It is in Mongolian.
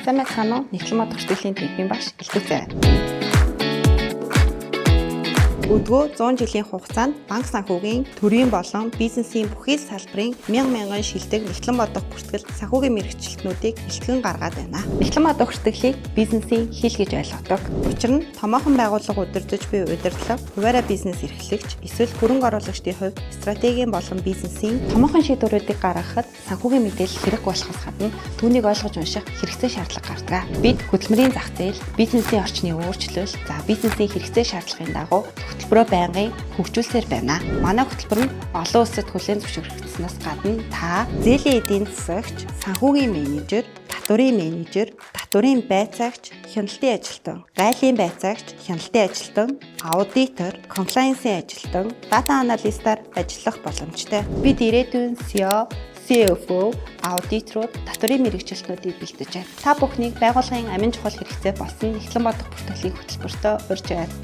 Сайн байцгаана уу? Нийтлэн мод хөтөлбөрийн техникийн багш Илтгэцээ байна. Өдгөө 100 жилийн хугацаанд банк санхүүгийн төрийн болон бизнесийн бүхий салбарын мянган шилдэг нэгтлэн бодох бүртгэл санхүүгийн мэргэжилтнүүдийг бэлтгэн гаргаад байна. Нэгтлэн бодох бүртгэлийг бизнесийн хил гэж ойлгодог. Учир нь томоохон байгууллага удирдах буй удирдлага, хуваараа бизнес эрхлэгч, эсвэл хөрөнгө оруулагчдын хувьд стратегийн болон бизнесийн томоохон шийдвэрүүдийг гаргахад санхүүгийн мэдээлэл хэрэг болохоос гадна түүнийг ойлгож унших хэрэгцээ шаардлага гардаг. Бид хөдөлмөрийн зах зээл, бизнесийн орчны өөрчлөлт, бизнесийн хэрэгцээ шаардлагын дагуу хөтөлбөрөө байнгын хөгжүүлсээр байна. Манай хөтөлбөр нь олон улсад хүлээн зөвшөөрөгдсөнөөс гадна та зээлийн эдийн засагч, санхүүгийн менежер, татврын менежер, татврын байцаагч, хяналтын ажилтан, гайлын байцаагч, хяналтын ажилтан, аудитор, комплаенсийн ажилтан, дата аналистаар ажиллах боломжтой. Бид ирээдүйн SEO, CFO, аудиторууд, татврын мэргэжилтнүүдийг бэлдэж байна. Та бүхнийг байгууллагын амин чухал хэрэгцээ болсон нэгтлэн бодох бүртгэлийн хөтөлбөртөө урьж байна.